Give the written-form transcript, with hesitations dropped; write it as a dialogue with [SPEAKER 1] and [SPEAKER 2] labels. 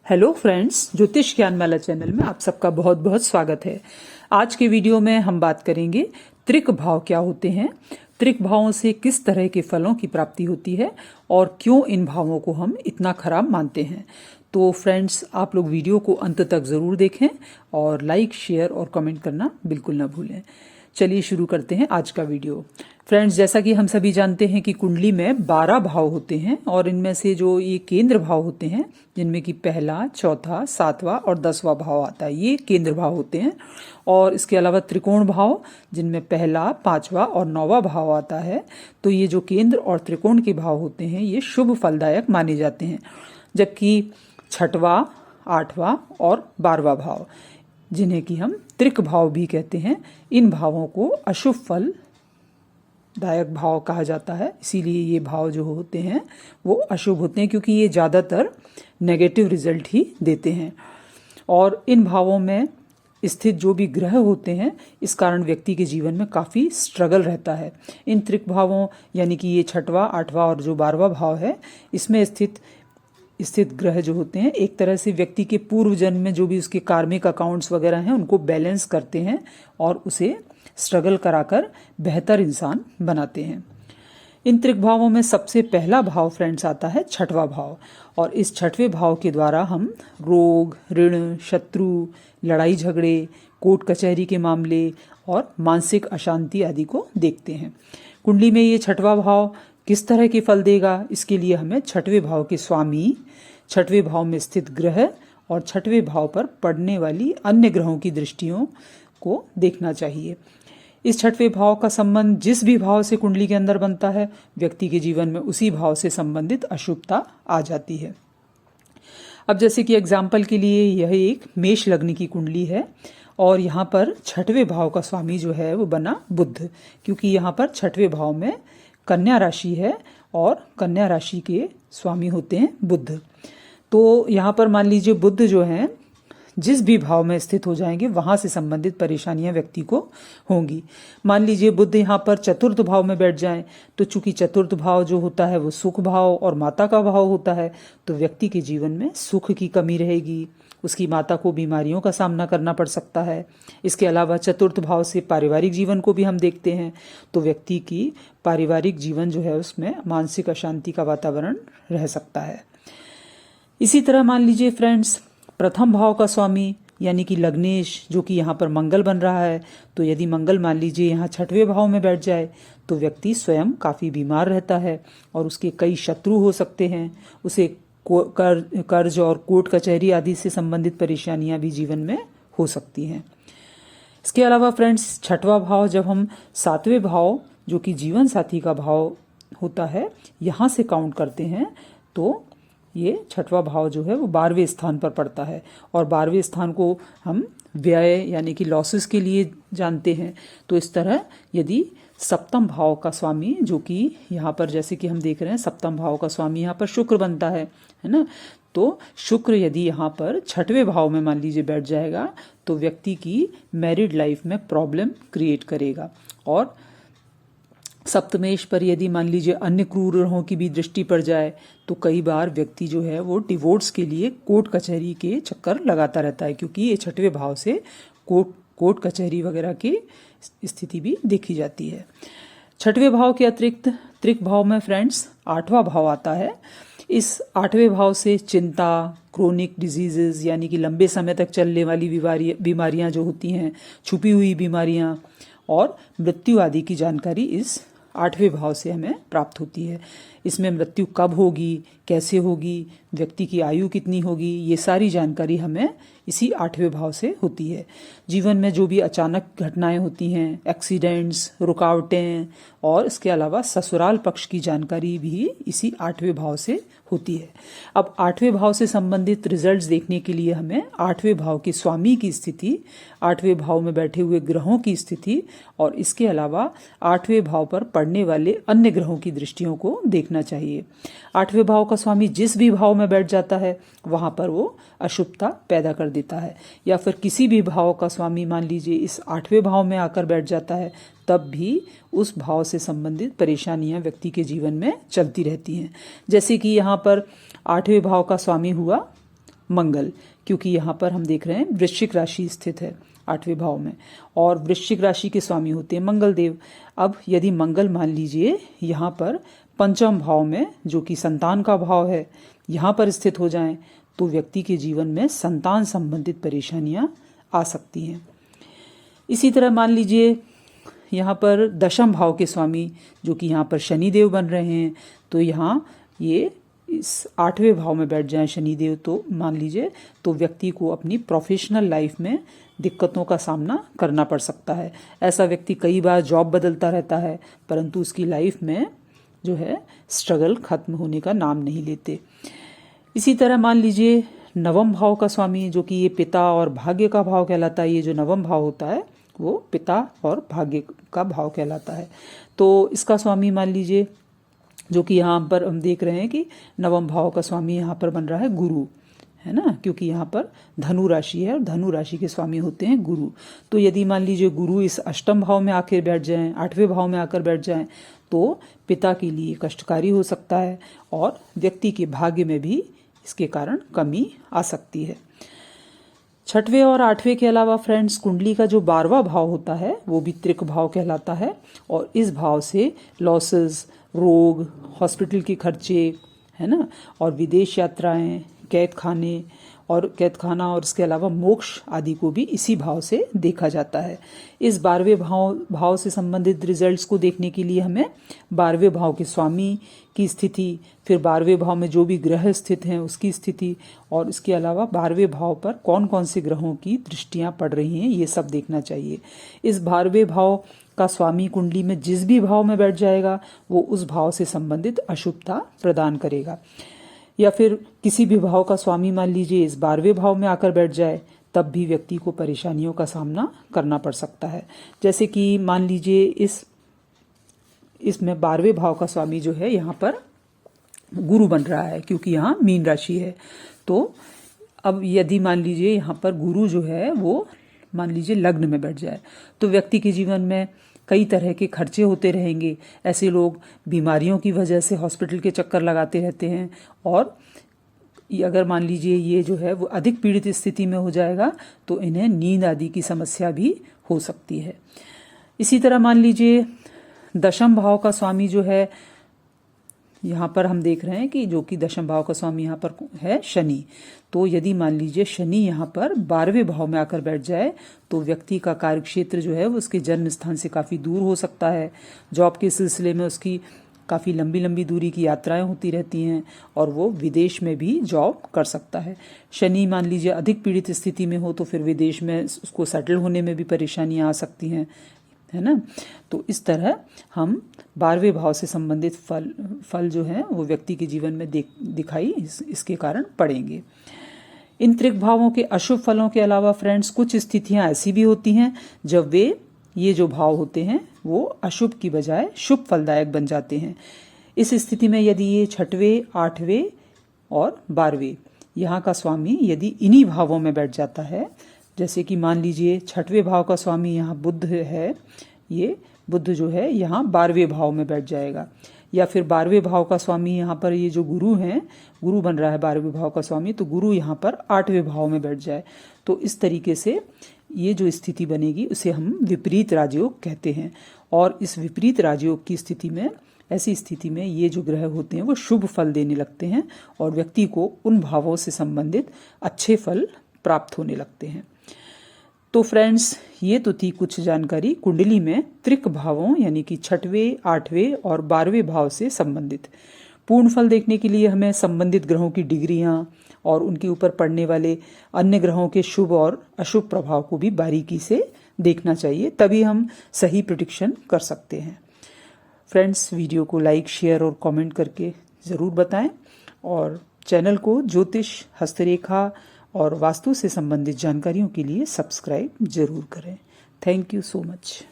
[SPEAKER 1] Hello friends, ज्योतिष ज्ञानमाला channel में आप सबका बहुत बहुत स्वागत है। आज के वीडियो में हम बात करेंगे त्रिक भाव क्या होते हैं, त्रिक भावों से किस तरह के फलों की प्राप्ति होती है और क्यों इन भावों को हम इतना खराब मानते हैं। तो फ्रेंड्स, आप लोग वीडियो को अंत तक ज़रूर देखें और लाइक, शेयर और कमेंट करना बिल्कुल ना भूलें। चलिए शुरू करते हैं आज का वीडियो। फ्रेंड्स, जैसा कि हम सभी जानते हैं कि कुंडली में 12 भाव होते हैं और इनमें से जो ये केंद्र भाव होते हैं, जिनमें कि पहला, चौथा, सातवां और 10वां भाव आता है, ये केंद्र भाव होते हैं। और इसके अलावा त्रिकोण भाव, जिनमें पहला, पांचवा और 9वां भाव आता है। तो ये जो केंद्र और त्रिकोण के भाव होते हैं, ये शुभ फलदायक माने जाते हैं। जबकि छठवां, 8वां और 12वां भाव, जिन्हें कि हम त्रिक भाव भी कहते हैं, इन भावों को अशुभ फल दायक भाव कहा जाता है। इसीलिए ये भाव जो होते हैं वो अशुभ होते हैं, क्योंकि ये ज़्यादातर नेगेटिव रिजल्ट ही देते हैं। और इन भावों में स्थित जो भी ग्रह होते हैं, इस कारण व्यक्ति के जीवन में काफ़ी स्ट्रगल रहता है। इन त्रिक भावों यानी कि ये छठवां, 8वां और जो 12वां भाव है, इसमें स्थित ग्रह जो होते हैं, एक तरह से व्यक्ति के पूर्व जन्म में जो भी उसके कार्मिक अकाउंट्स वगैरह हैं, उनको बैलेंस करते हैं और उसे स्ट्रगल कराकर बेहतर इंसान बनाते हैं। इन त्रिक भावों में सबसे पहला भाव फ्रेंड्स आता है छठवां भाव। और इस छठवें भाव के द्वारा हम रोग, ऋण, शत्रु, लड़ाई झगड़े, कोर्ट कचहरी के मामले और मानसिक अशांति आदि को देखते हैं। कुंडली में ये छठवां भाव किस तरह के फल देगा, इसके लिए हमें छठवें भाव के स्वामी, छठवें भाव में स्थित ग्रह और छठवें भाव पर पड़ने वाली अन्य ग्रहों की दृष्टियों को देखना चाहिए। इस छठवें भाव का संबंध जिस भी भाव से कुंडली के अंदर बनता है, व्यक्ति के जीवन में उसी भाव से संबंधित अशुभता आ जाती है। अब जैसे कि एग्जाम्पल के लिए, यह एक मेष लग्न की कुंडली है और यहाँ पर छठवें भाव का स्वामी जो है वो बना बुध, क्योंकि यहाँ पर छठवें भाव में कन्या राशि है और कन्या राशि के स्वामी होते हैं बुध। तो यहाँ पर मान लीजिए बुध जो हैं, जिस भी भाव में स्थित हो जाएंगे वहां से संबंधित परेशानियां व्यक्ति को होंगी। मान लीजिए बुध यहाँ पर चतुर्थ भाव में बैठ जाएं, तो चूंकि चतुर्थ भाव जो होता है वो सुख भाव और माता का भाव होता है, तो व्यक्ति के जीवन में सुख की कमी रहेगी, उसकी माता को बीमारियों का सामना करना पड़ सकता है। इसके अलावा चतुर्थ भाव से पारिवारिक जीवन को भी हम देखते हैं, तो व्यक्ति की पारिवारिक जीवन जो है उसमें मानसिक अशांति का वातावरण रह सकता है। इसी तरह मान लीजिए फ्रेंड्स, प्रथम भाव का स्वामी यानी कि लग्नेश, जो कि यहाँ पर मंगल बन रहा है, तो यदि मंगल मान लीजिए यहाँ छठवें भाव में बैठ जाए, तो व्यक्ति स्वयं काफ़ी बीमार रहता है और उसके कई शत्रु हो सकते हैं। उसे कर्ज और कोर्ट कचहरी आदि से संबंधित परेशानियां भी जीवन में हो सकती हैं। इसके अलावा फ्रेंड्स, छठवां भाव जब हम सातवें भाव जो कि जीवन साथी का भाव होता है, यहाँ से काउंट करते हैं, तो ये छठवां भाव जो है वो 12वें स्थान पर पड़ता है। और 12वें स्थान को हम व्यय यानी कि लॉसेस के लिए जानते हैं। तो इस तरह यदि सप्तम भाव का स्वामी, जो कि यहाँ पर जैसे कि हम देख रहे हैं, सप्तम भाव का स्वामी यहाँ पर शुक्र बनता है ना, तो शुक्र यदि यहाँ पर छठवें भाव में मान लीजिए बैठ जाएगा, तो व्यक्ति की मैरिड लाइफ में प्रॉब्लम क्रिएट करेगा। और सप्तमेश पर यदि मान लीजिए अन्य क्रूर ग्रहों की भी दृष्टि पड़ जाए, तो कई बार व्यक्ति जो है वो डिवोर्स के लिए कोर्ट कचहरी के चक्कर लगाता रहता है, क्योंकि ये छठवें भाव से कोर्ट कचहरी वगैरह की स्थिति भी देखी जाती है। छठवें भाव के अतिरिक्त त्रिक भाव में फ्रेंड्स 8वां भाव आता है। इस 8वें भाव से चिंता, क्रोनिक डिजीजेस यानी कि लंबे समय तक चलने वाली बीमारियां जो होती हैं, छुपी हुई बीमारियां और मृत्यु आदि की जानकारी इस 8वें भाव से हमें प्राप्त होती है। इसमें मृत्यु कब होगी, कैसे होगी, व्यक्ति की आयु कितनी होगी, ये सारी जानकारी हमें इसी 8वें भाव से होती है। जीवन में जो भी अचानक घटनाएं होती हैं, एक्सीडेंट्स, रुकावटें और इसके अलावा ससुराल पक्ष की जानकारी भी इसी 8वें भाव से होती है। अब 8वें भाव से संबंधित रिजल्ट्स देखने के लिए हमें 8वें भाव के स्वामी की स्थिति, 8वें भाव में बैठे हुए ग्रहों की स्थिति और इसके अलावा 8वें भाव पर पड़ने वाले अन्य ग्रहों की दृष्टियों को देखना चाहिए। 8वें भाव का स्वामी जिस भी भाव में बैठ जाता है, वहां पर वो अशुभता पैदा कर देता है। या फिर किसी भी भाव का स्वामी मान लीजिए इस 8वें भाव में आकर बैठ जाता है, तब भी उस भाव से संबंधित परेशानियां व्यक्ति के जीवन में चलती रहती हैं। जैसे कि यहाँ पर 8वें भाव का स्वामी हुआ मंगल, क्योंकि यहाँ पर हम देख रहे हैं वृश्चिक राशि स्थित है 8वें भाव में और वृश्चिक राशि के स्वामी होते हैं मंगल देव। अब यदि मंगल मान लीजिए यहाँ पर पंचम भाव में, जो कि संतान का भाव है, यहाँ पर स्थित हो जाएं तो व्यक्ति के जीवन में संतान संबंधित परेशानियां आ सकती हैं। इसी तरह मान लीजिए यहाँ पर दशम भाव के स्वामी जो कि यहाँ पर शनिदेव बन रहे हैं, तो यहाँ ये इस 8वें भाव में बैठ जाएं शनिदेव, तो मान लीजिए तो व्यक्ति को अपनी प्रोफेशनल लाइफ में दिक्कतों का सामना करना पड़ सकता है। ऐसा व्यक्ति कई बार जॉब बदलता रहता है, परंतु उसकी लाइफ में जो है स्ट्रगल खत्म होने का नाम नहीं लेते। इसी तरह मान लीजिए नवम भाव का स्वामी जो कि ये पिता और भाग्य का भाव कहलाता है, ये जो नवम भाव होता है वो पिता और भाग्य का भाव कहलाता है। तो इसका स्वामी मान लीजिए जो कि यहाँ पर हम देख रहे हैं कि नवम भाव का स्वामी यहाँ पर बन रहा है गुरु, है ना, क्योंकि यहाँ पर धनु राशि है और धनु राशि के स्वामी होते हैं गुरु। तो यदि मान लीजिए गुरु इस अष्टम भाव में आकर बैठ जाएं, 8वें भाव में आकर बैठ जाएं, तो पिता के लिए कष्टकारी हो सकता है और व्यक्ति के भाग्य में भी इसके कारण कमी आ सकती है। 6वें और 8वें के अलावा फ्रेंड्स कुंडली का जो 12वां भाव होता है वो भी त्रिक भाव कहलाता है और इस भाव से लॉसेस, रोग, हॉस्पिटल के खर्चे, है ना, और विदेश यात्राएं, कैद खाना और इसके अलावा मोक्ष आदि को भी इसी भाव से देखा जाता है। इस 12वें भाव से संबंधित रिजल्ट्स को देखने के लिए हमें 12वें भाव के स्वामी की स्थिति, फिर 12वें भाव में जो भी ग्रह स्थित हैं उसकी स्थिति और इसके अलावा 12वें भाव पर कौन कौन से ग्रहों की दृष्टियां पड़ रही हैं ये सब देखना चाहिए। इस 12वें भाव का स्वामी कुंडली में जिस भी भाव में बैठ जाएगा वो उस भाव से संबंधित अशुभता प्रदान करेगा। या फिर किसी भी भाव का स्वामी मान लीजिए इस 12वें भाव में आकर बैठ जाए तब भी व्यक्ति को परेशानियों का सामना करना पड़ सकता है। जैसे कि मान लीजिए इसमें 12वें भाव का स्वामी जो है यहाँ पर गुरु बन रहा है क्योंकि यहाँ मीन राशि है। तो अब यदि मान लीजिए यहाँ पर गुरु जो है वो मान लीजिए लग्न में बैठ जाए तो व्यक्ति के जीवन में कई तरह के खर्चे होते रहेंगे। ऐसे लोग बीमारियों की वजह से हॉस्पिटल के चक्कर लगाते रहते हैं और अगर मान लीजिए ये जो है वो अधिक पीड़ित स्थिति में हो जाएगा तो इन्हें नींद आदि की समस्या भी हो सकती है। इसी तरह मान लीजिए दशम भाव का स्वामी जो है यहाँ पर हम देख रहे हैं कि जो कि दशम भाव का स्वामी यहाँ पर है शनि। तो यदि मान लीजिए शनि यहाँ पर 12वें भाव में आकर बैठ जाए तो व्यक्ति का कार्य क्षेत्र जो है वो उसके जन्म स्थान से काफ़ी दूर हो सकता है। जॉब के सिलसिले में उसकी काफ़ी लंबी लंबी दूरी की यात्राएं होती रहती हैं और वो विदेश में भी जॉब कर सकता है। शनि मान लीजिए अधिक पीड़ित स्थिति में हो तो फिर विदेश में उसको सेटल होने में भी परेशानियां आ सकती हैं, है ना। तो इस तरह हम 12वें भाव से संबंधित फल जो है वो व्यक्ति के जीवन में दिखाई इसके कारण पड़ेंगे। इन त्रिक भावों के अशुभ फलों के अलावा फ्रेंड्स कुछ स्थितियां ऐसी भी होती हैं जब ये जो भाव होते हैं वो अशुभ की बजाय शुभ फलदायक बन जाते हैं। इस स्थिति में यदि ये 6वें, 8वें और 12वें यहाँ का स्वामी यदि इन्हीं भावों में बैठ जाता है, जैसे कि मान लीजिए 6वें भाव का स्वामी यहाँ बुध है, ये बुध जो है यहाँ 12वें भाव में बैठ जाएगा, या फिर 12वें भाव का स्वामी यहाँ पर ये जो गुरु हैं, गुरु बन रहा है 12वें भाव का स्वामी, तो गुरु यहाँ पर 8वें भाव में बैठ जाए तो इस तरीके से ये जो स्थिति बनेगी उसे हम विपरीत राजयोग कहते हैं। और इस विपरीत राजयोग की स्थिति में, ऐसी स्थिति में ये जो ग्रह होते हैं वो शुभ फल देने लगते हैं और व्यक्ति को उन भावों से संबंधित अच्छे फल प्राप्त होने लगते हैं। तो फ्रेंड्स ये तो थी कुछ जानकारी कुंडली में त्रिक भावों यानी कि 6वें, 8वें और 12वें भाव से संबंधित। पूर्ण फल देखने के लिए हमें संबंधित ग्रहों की डिग्रियां और उनके ऊपर पड़ने वाले अन्य ग्रहों के शुभ और अशुभ प्रभाव को भी बारीकी से देखना चाहिए, तभी हम सही प्रेडिक्शन कर सकते हैं। फ्रेंड्स वीडियो को लाइक, शेयर और कमेंट करके ज़रूर बताएं और चैनल को ज्योतिष, हस्तरेखा और वास्तु से संबंधित जानकारियों के लिए सब्सक्राइब जरूर करें। Thank you so much.